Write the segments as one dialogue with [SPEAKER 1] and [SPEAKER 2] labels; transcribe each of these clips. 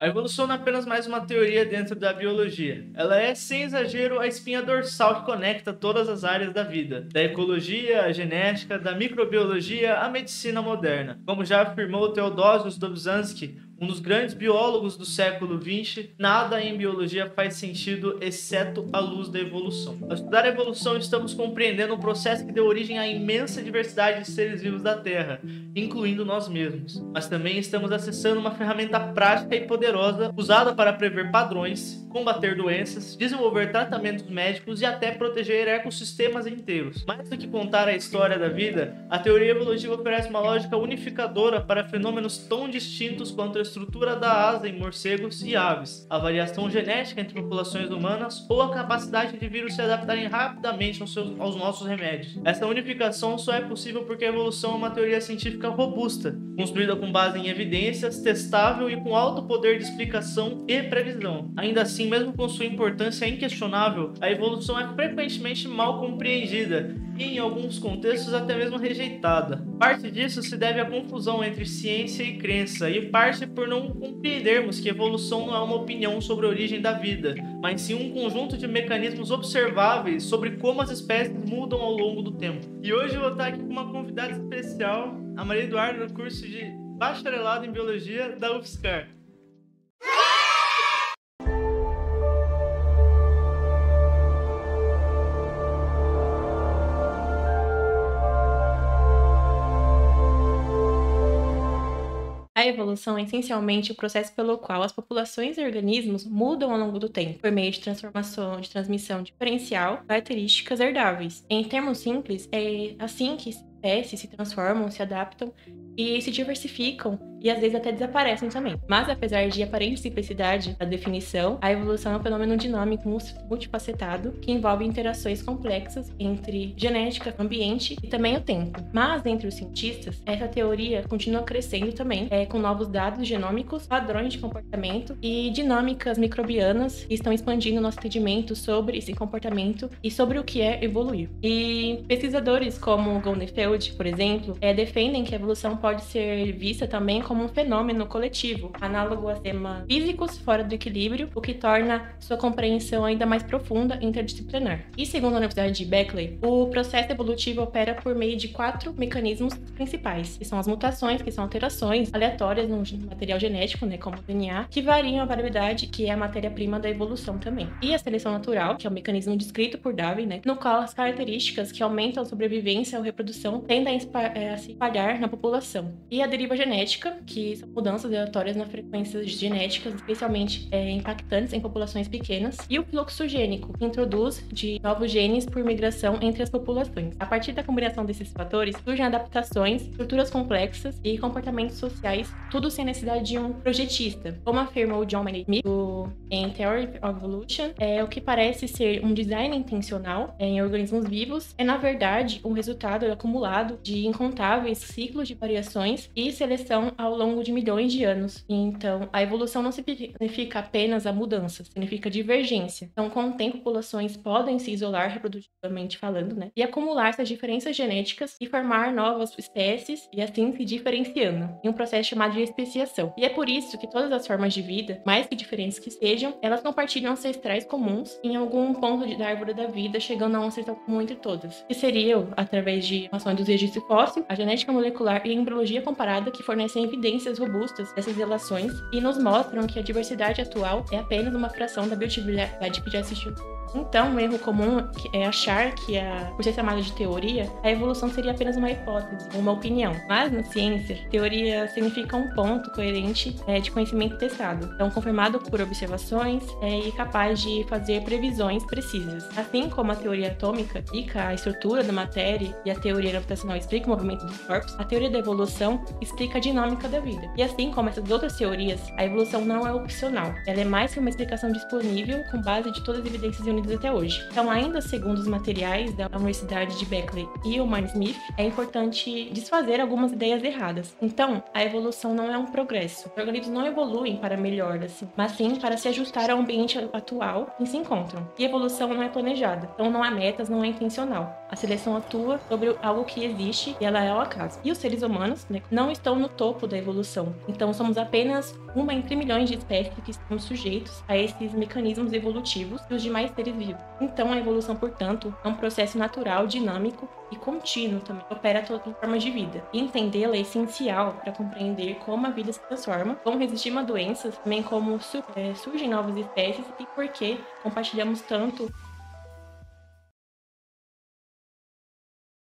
[SPEAKER 1] A evolução não é apenas mais uma teoria dentro da biologia. Ela é, sem exagero, a espinha dorsal que conecta todas as áreas da vida, da ecologia, à genética, da microbiologia à medicina moderna. Como já afirmou Theodosius Dobzhansky, um dos grandes biólogos do século XX, nada em biologia faz sentido exceto a luz da evolução. Ao estudar a evolução, estamos compreendendo um processo que deu origem à imensa diversidade de seres vivos da Terra, incluindo nós mesmos. Mas também estamos acessando uma ferramenta prática e poderosa usada para prever padrões, combater doenças, desenvolver tratamentos médicos e até proteger ecossistemas inteiros. Mais do que contar a história da vida, a teoria evolutiva oferece uma lógica unificadora para fenômenos tão distintos quanto a estrutura da asa em morcegos e aves, a variação genética entre populações humanas ou a capacidade de vírus se adaptarem rapidamente aos nossos remédios. Essa unificação só é possível porque a evolução é uma teoria científica robusta, construída com base em evidências, testável e com alto poder de explicação e previsão. Ainda assim, mesmo com sua importância inquestionável, a evolução é frequentemente mal compreendida e, em alguns contextos, até mesmo rejeitada. Parte disso se deve à confusão entre ciência e crença, e parte por não compreendermos que evolução não é uma opinião sobre a origem da vida, mas sim um conjunto de mecanismos observáveis sobre como as espécies mudam ao longo do tempo. E hoje eu vou estar aqui com uma convidada especial, a Maria Eduarda, do curso de Bacharelado em Biologia da UFSCar.
[SPEAKER 2] A evolução é essencialmente o processo pelo qual as populações e organismos mudam ao longo do tempo, por meio de transmissão diferencial, características herdáveis. Em termos simples, é assim que espécies se transformam, se adaptam e se diversificam e às vezes até desaparecem também. Mas apesar de aparente simplicidade da definição, a evolução é um fenômeno dinâmico multifacetado que envolve interações complexas entre genética, ambiente e também o tempo. Mas entre os cientistas, essa teoria continua crescendo também, com novos dados genômicos, padrões de comportamento e dinâmicas microbianas que estão expandindo nosso entendimento sobre esse comportamento e sobre o que é evoluir. E pesquisadores como Gonefeld, por exemplo, defendem que a evolução pode ser vista também como um fenômeno coletivo, análogo a temas físicos fora do equilíbrio, o que torna sua compreensão ainda mais profunda e interdisciplinar. E segundo a Universidade de Berkeley, o processo evolutivo opera por meio de 4 mecanismos principais, que são as mutações, que são alterações aleatórias no material genético, como o DNA, que variam a variabilidade, que é a matéria-prima da evolução também. E a seleção natural, que é o mecanismo descrito por Darwin, no qual as características que aumentam a sobrevivência ou reprodução tendem a se espalhar na população. E a deriva genética, que são mudanças aleatórias nas frequências genéticas, especialmente impactantes em populações pequenas, e o fluxo gênico, que introduz de novos genes por migração entre as populações. A partir da combinação desses fatores, surgem adaptações, estruturas complexas e comportamentos sociais, tudo sem necessidade de um projetista. Como afirma o John Maynard Smith, em Theory of Evolution, o que parece ser um design intencional em organismos vivos é, na verdade, um resultado acumulado de incontáveis ciclos de variações e seleção ao longo de milhões de anos. Então, a evolução não significa apenas a mudança, significa divergência. Então, com o tempo, populações podem se isolar reprodutivamente falando, e acumular essas diferenças genéticas e formar novas espécies e assim se diferenciando, em um processo chamado de especiação. E é por isso que todas as formas de vida, mais que diferentes que sejam, elas compartilham ancestrais comuns em algum ponto da árvore da vida, chegando a um ancestral comum entre todas, que seriam, através de informações dos registros fósseis, a genética molecular e a embriologia comparada, que fornecem evidências robustas dessas relações e nos mostram que a diversidade atual é apenas uma fração da biodiversidade que já existiu. Então, um erro comum é achar que, por ser chamada de teoria, a evolução seria apenas uma hipótese, uma opinião. Mas, na ciência, teoria significa um ponto coerente de conhecimento testado, então confirmado por observações e capaz de fazer previsões precisas. Assim como a teoria atômica explica a estrutura da matéria e a teoria gravitacional explica o movimento dos corpos, a teoria da evolução explica a dinâmica da vida. E assim como essas outras teorias, a evolução não é opcional. Ela é mais que uma explicação disponível com base de todas as evidências orgânicos até hoje. Então, ainda segundo os materiais da Universidade de Berkeley e o Main Smith, é importante desfazer algumas ideias erradas. Então, a evolução não é um progresso. Os organismos não evoluem para melhor, assim, mas sim para se ajustar ao ambiente atual em que se encontram. E evolução não é planejada. Então, não há metas, não é intencional. A seleção atua sobre algo que existe e ela é ao acaso. E os seres humanos, né, não estão no topo da evolução. Então, somos apenas uma entre milhões de espécies que estamos sujeitos a esses mecanismos evolutivos e os demais seres vivos. Então, a evolução, portanto, é um processo natural, dinâmico e contínuo também, que opera todas as formas de vida. E entendê-la é essencial para compreender como a vida se transforma, como resistir a doenças, também como surgem novas espécies e por que compartilhamos tanto.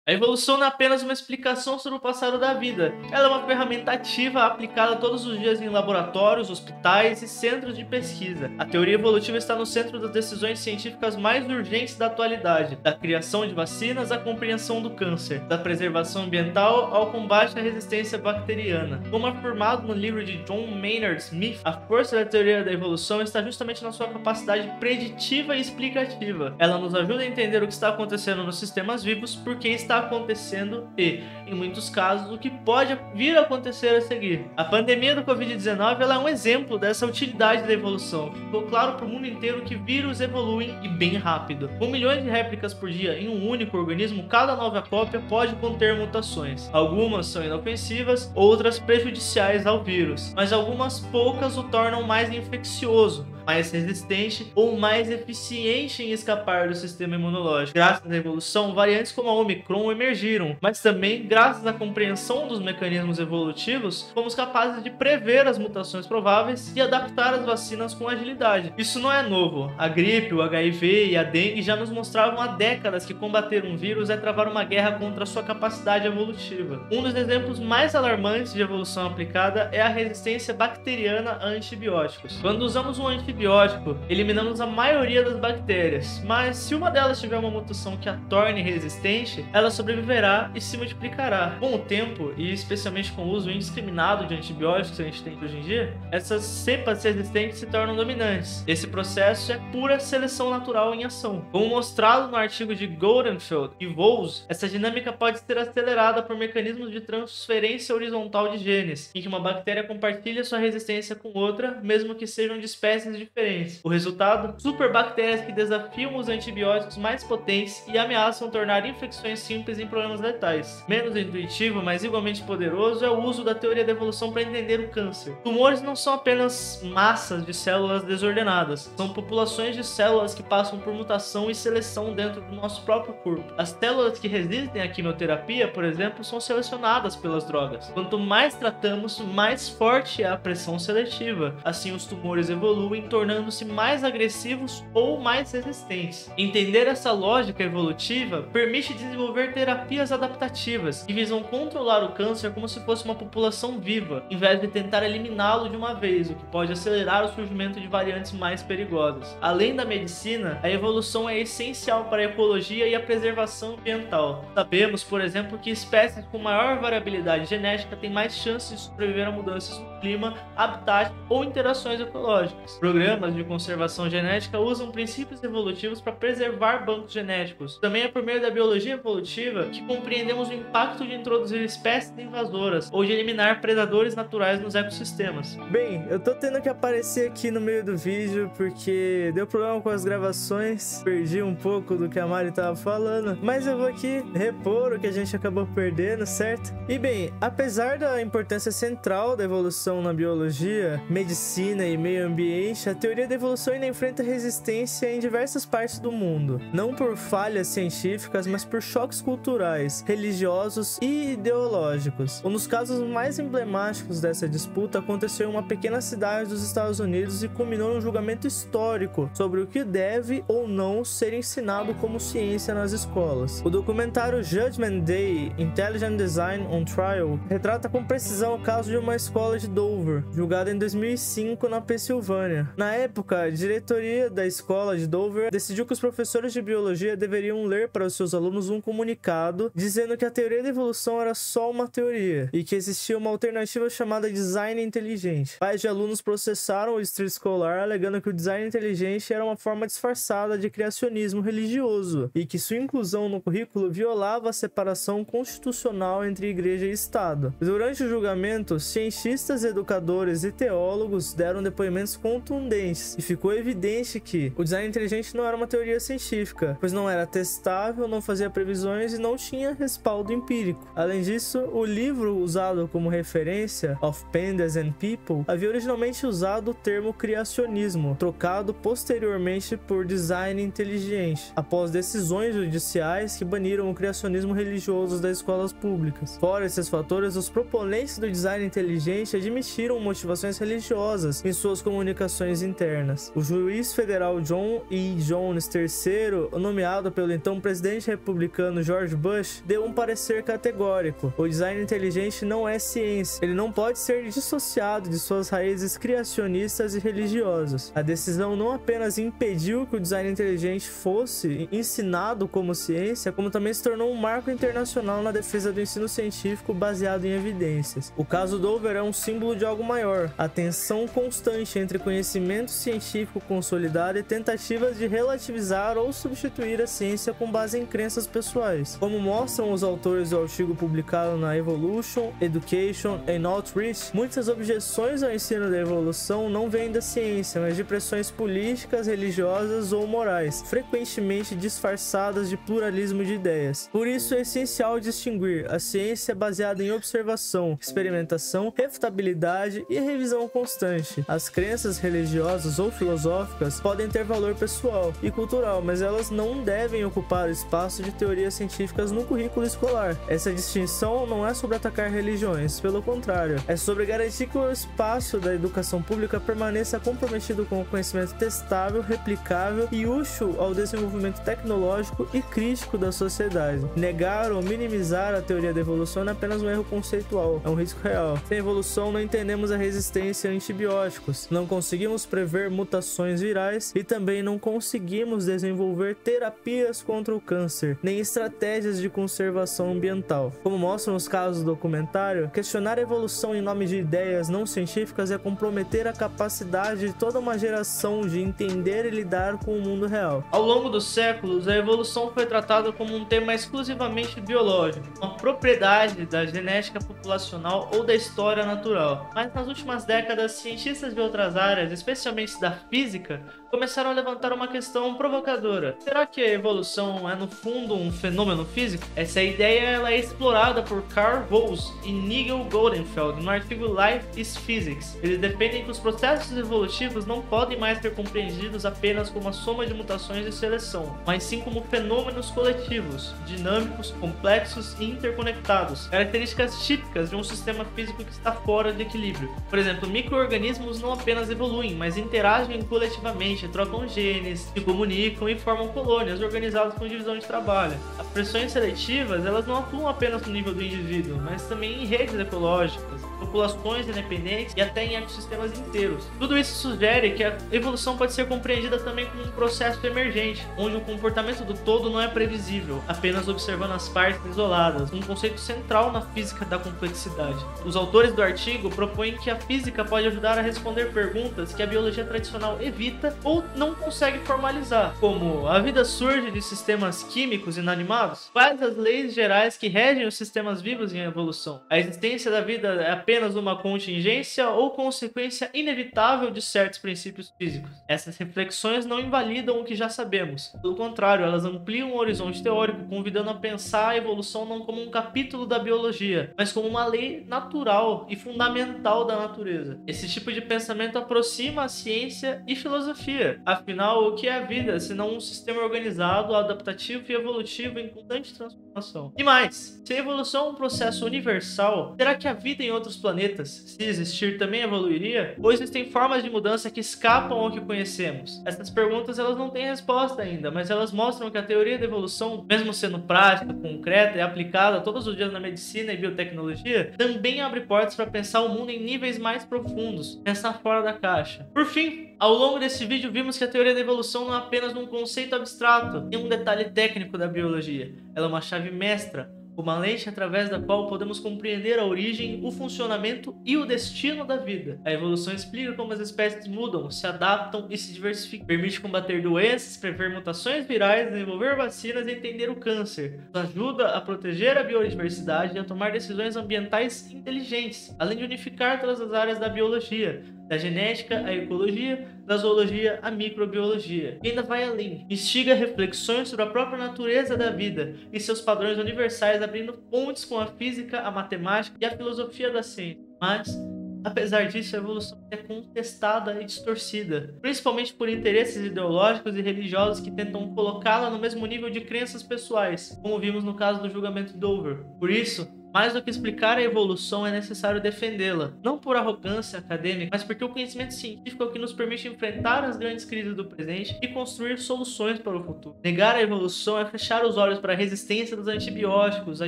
[SPEAKER 1] A evolução não é apenas uma explicação sobre o passado da vida. Ela é uma ferramenta ativa aplicada todos os dias em laboratórios, hospitais e centros de pesquisa. A teoria evolutiva está no centro das decisões científicas mais urgentes da atualidade, da criação de vacinas à compreensão do câncer, da preservação ambiental ao combate à resistência bacteriana. Como afirmado no livro de John Maynard Smith, a força da teoria da evolução está justamente na sua capacidade preditiva e explicativa. Ela nos ajuda a entender o que está acontecendo nos sistemas vivos, porque está acontecendo e, em muitos casos, o que pode vir a acontecer a seguir. A pandemia do Covid-19 ela é um exemplo dessa utilidade da evolução. Ficou claro para o mundo inteiro que vírus evoluem e bem rápido. Com milhões de réplicas por dia em um único organismo, cada nova cópia pode conter mutações. Algumas são inofensivas, outras prejudiciais ao vírus, mas algumas poucas o tornam mais infeccioso, mais resistente ou mais eficiente em escapar do sistema imunológico. Graças à evolução, variantes como a Omicron emergiram, mas também graças à compreensão dos mecanismos evolutivos, fomos capazes de prever as mutações prováveis e adaptar as vacinas com agilidade. Isso não é novo. A gripe, o HIV e a dengue já nos mostravam há décadas que combater um vírus é travar uma guerra contra a sua capacidade evolutiva. Um dos exemplos mais alarmantes de evolução aplicada é a resistência bacteriana a antibióticos. Quando usamos um antibiótico, eliminamos a maioria das bactérias, mas se uma delas tiver uma mutação que a torne resistente, ela sobreviverá e se multiplicará. Com o tempo, e especialmente com o uso indiscriminado de antibióticos que a gente tem hoje em dia, essas cepas resistentes se tornam dominantes. Esse processo é pura seleção natural em ação. Como mostrado no artigo de Goldenfeld e Voss, essa dinâmica pode ser acelerada por mecanismos de transferência horizontal de genes, em que uma bactéria compartilha sua resistência com outra, mesmo que sejam de espécies diferentes. O resultado? Superbactérias que desafiam os antibióticos mais potentes e ameaçam tornar infecções simples em problemas letais. Menos intuitivo, mas igualmente poderoso, é o uso da teoria da evolução para entender o câncer. Tumores não são apenas massas de células desordenadas, são populações de células que passam por mutação e seleção dentro do nosso próprio corpo. As células que resistem à quimioterapia, por exemplo, são selecionadas pelas drogas. Quanto mais tratamos, mais forte é a pressão seletiva. Assim, os tumores evoluem, tornando-se mais agressivos ou mais resistentes. Entender essa lógica evolutiva permite desenvolver terapias adaptativas que visam controlar o câncer como se fosse uma população viva, em vez de tentar eliminá-lo de uma vez, o que pode acelerar o surgimento de variantes mais perigosas. Além da medicina, a evolução é essencial para a ecologia e a preservação ambiental. Sabemos, por exemplo, que espécies com maior variabilidade genética têm mais chances de sobreviver a mudanças no clima, habitat ou interações ecológicas. Programas de conservação genética usam princípios evolutivos para preservar bancos genéticos. Também é por meio da biologia evolutiva que compreendemos o impacto de introduzir espécies invasoras ou de eliminar predadores naturais nos ecossistemas. Bem, eu tô tendo que aparecer aqui no meio do vídeo porque deu problema com as gravações, perdi um pouco do que a Mari tava falando, mas eu vou aqui repor o que a gente acabou perdendo, certo? E bem, apesar da importância central da evolução na biologia, medicina e meio ambiente, a teoria da evolução ainda enfrenta resistência em diversas partes do mundo, não por falhas científicas, mas por choques culturais, religiosos e ideológicos. Um dos casos mais emblemáticos dessa disputa aconteceu em uma pequena cidade dos Estados Unidos e culminou num julgamento histórico sobre o que deve ou não ser ensinado como ciência nas escolas. O documentário Judgment Day: Intelligent Design on Trial retrata com precisão o caso de uma escola de Dover, julgado em 2005 na Pensilvânia. Na época, a diretoria da escola de Dover decidiu que os professores de biologia deveriam ler para os seus alunos um comunicado dizendo que a teoria da evolução era só uma teoria e que existia uma alternativa chamada design inteligente. Pais de alunos processaram o distrito escolar alegando que o design inteligente era uma forma disfarçada de criacionismo religioso e que sua inclusão no currículo violava a separação constitucional entre igreja e Estado. Durante o julgamento, cientistas, educadores e teólogos deram depoimentos contundentes e ficou evidente que o design inteligente não era uma teoria científica, pois não era testável, não fazia previsões e não tinha respaldo empírico. Além disso, o livro usado como referência, Of Pandas and People, havia originalmente usado o termo criacionismo, trocado posteriormente por design inteligente, após decisões judiciais que baniram o criacionismo religioso das escolas públicas. Fora esses fatores, os proponentes do design inteligente admitiram motivações religiosas em suas comunicações internas. O juiz federal John E. Jones III, nomeado pelo então presidente republicano George Bush, deu um parecer categórico: o design inteligente não é ciência, ele não pode ser dissociado de suas raízes criacionistas e religiosas. A decisão não apenas impediu que o design inteligente fosse ensinado como ciência, como também se tornou um marco internacional na defesa do ensino científico baseado em evidências. O caso Dover é um símbolo de algo maior: a tensão constante entre conhecimento científico consolidado e tentativas de relativizar ou substituir a ciência com base em crenças pessoais. Como mostram os autores do artigo publicado na Evolution, Education and Outreach, muitas objeções ao ensino da evolução não vêm da ciência, mas de pressões políticas, religiosas ou morais, frequentemente disfarçadas de pluralismo de ideias. Por isso é essencial distinguir a ciência baseada em observação, experimentação, refutabilidade e revisão constante. As crenças religiosas ou filosóficas podem ter valor pessoal e cultural, mas elas não devem ocupar o espaço de teorias científicas no currículo escolar. Essa distinção não é sobre atacar religiões, pelo contrário, é sobre garantir que o espaço da educação pública permaneça comprometido com o conhecimento testável, replicável e útil ao desenvolvimento tecnológico e crítico da sociedade. Negar ou minimizar a teoria da evolução não é apenas um erro conceitual, é um risco real. Sem evolução, não entendemos a resistência a antibióticos, não conseguimos prever mutações virais e também não conseguimos desenvolver terapias contra o câncer, nem estratégias de conservação ambiental. Como mostram os casos do documentário, questionar a evolução em nome de ideias não científicas é comprometer a capacidade de toda uma geração de entender e lidar com o mundo real.
[SPEAKER 3] Ao longo dos séculos, a evolução foi tratada como um tema exclusivamente biológico, uma propriedade da genética populacional ou da história natural. Mas nas últimas décadas, cientistas de outras áreas, especialmente da física, começaram a levantar uma questão provocadora. Será que a evolução é, no fundo, um fenômeno físico? Essa ideia ela é explorada por Carl Woese e Nigel Goldenfeld no artigo Life is Physics. Eles defendem que os processos evolutivos não podem mais ser compreendidos apenas como a soma de mutações e seleção, mas sim como fenômenos coletivos, dinâmicos, complexos e interconectados, características típicas de um sistema físico que está fora de equilíbrio. Por exemplo, micro-organismos não apenas evoluem, mas interagem coletivamente, trocam genes, se comunicam e formam colônias organizadas com divisão de trabalho. As pressões seletivas, elas não atuam apenas no nível do indivíduo, mas também em redes ecológicas, populações independentes e até em ecossistemas inteiros. Tudo isso sugere que a evolução pode ser compreendida também como um processo emergente, onde o comportamento do todo não é previsível, apenas observando as partes isoladas, um conceito central na física da complexidade. Os autores do artigo propõem que a física pode ajudar a responder perguntas que a biologia tradicional evita ou não consegue formalizar, como: a vida surge de sistemas químicos inanimados? Quais as leis gerais que regem os sistemas vivos em evolução? A existência da vida é apenas uma contingência ou consequência inevitável de certos princípios físicos? Essas reflexões não invalidam o que já sabemos. Pelo contrário, elas ampliam o horizonte teórico, convidando a pensar a evolução não como um capítulo da biologia, mas como uma lei natural e fundamental da natureza. Esse tipo de pensamento aproxima a ciência e filosofia. Afinal, o que é a vida, senão um sistema organizado, adaptativo e evolutivo em constante transformação? E mais, se a evolução é um processo universal, será que a vida em outros
[SPEAKER 1] planetas, se existir, também evoluiria? Ou existem formas de mudança que escapam ao que conhecemos? Essas perguntas elas não têm resposta ainda, mas elas mostram que a teoria da evolução, mesmo sendo prática, concreta e aplicada todos os dias na medicina e biotecnologia, também abre portas para pensar o mundo em níveis mais profundos, pensar fora da caixa. Por fim, ao longo desse vídeo vimos que a teoria da evolução não é apenas um conceito abstrato, tem um detalhe técnico da biologia. Ela é uma chave mestra, uma lente através da qual podemos compreender a origem, o funcionamento e o destino da vida. A evolução explica como as espécies mudam, se adaptam e se diversificam. Permite combater doenças, prever mutações virais, desenvolver vacinas e entender o câncer. Nos ajuda a proteger a biodiversidade e a tomar decisões ambientais inteligentes, além de unificar todas as áreas da biologia, da genética à ecologia, da zoologia à microbiologia. E ainda vai além. Instiga reflexões sobre a própria natureza da vida e seus padrões universais, abrindo pontes com a física, a matemática e a filosofia da ciência. Mas, apesar disso, a evolução é contestada e distorcida, principalmente por interesses ideológicos e religiosos que tentam colocá-la no mesmo nível de crenças pessoais, como vimos no caso do julgamento de Dover. Por isso, mais do que explicar a evolução, é necessário defendê-la, não por arrogância acadêmica, mas porque o conhecimento científico é o que nos permite enfrentar as grandes crises do presente e construir soluções para o futuro. Negar a evolução é fechar os olhos para a resistência dos antibióticos, a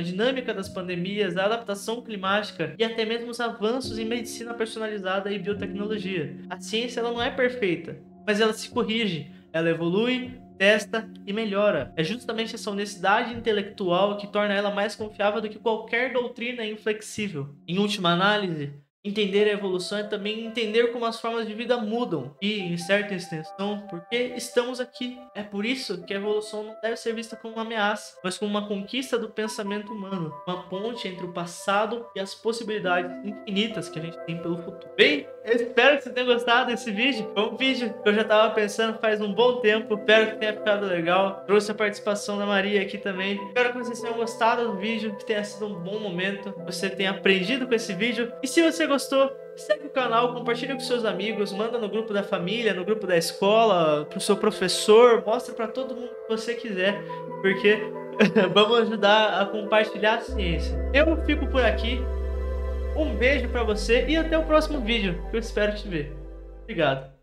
[SPEAKER 1] dinâmica das pandemias, a adaptação climática e até mesmo os avanços em medicina personalizada e biotecnologia. A ciência ela não é perfeita, mas ela se corrige, ela evolui, testa e melhora. É justamente essa honestidade intelectual que torna ela mais confiável do que qualquer doutrina inflexível. Em última análise, entender a evolução é também entender como as formas de vida mudam e, em certa extensão, por que estamos aqui. É por isso que a evolução não deve ser vista como uma ameaça, mas como uma conquista do pensamento humano, uma ponte entre o passado e as possibilidades infinitas que a gente tem pelo futuro. Bem, eu espero que você tenha gostado desse vídeo. Foi um vídeo que eu já estava pensando faz um bom tempo. Espero que tenha ficado legal. Trouxe a participação da Maria aqui também. Espero que vocês tenham gostado do vídeo, que tenha sido um bom momento, que você tenha aprendido com esse vídeo. E se você gostou, segue o canal, compartilha com seus amigos, manda no grupo da família, no grupo da escola, pro seu professor, mostra para todo mundo que você quiser, porque vamos ajudar a compartilhar a ciência. Eu fico por aqui. Um beijo pra você e até o próximo vídeo, que eu espero te ver. Obrigado.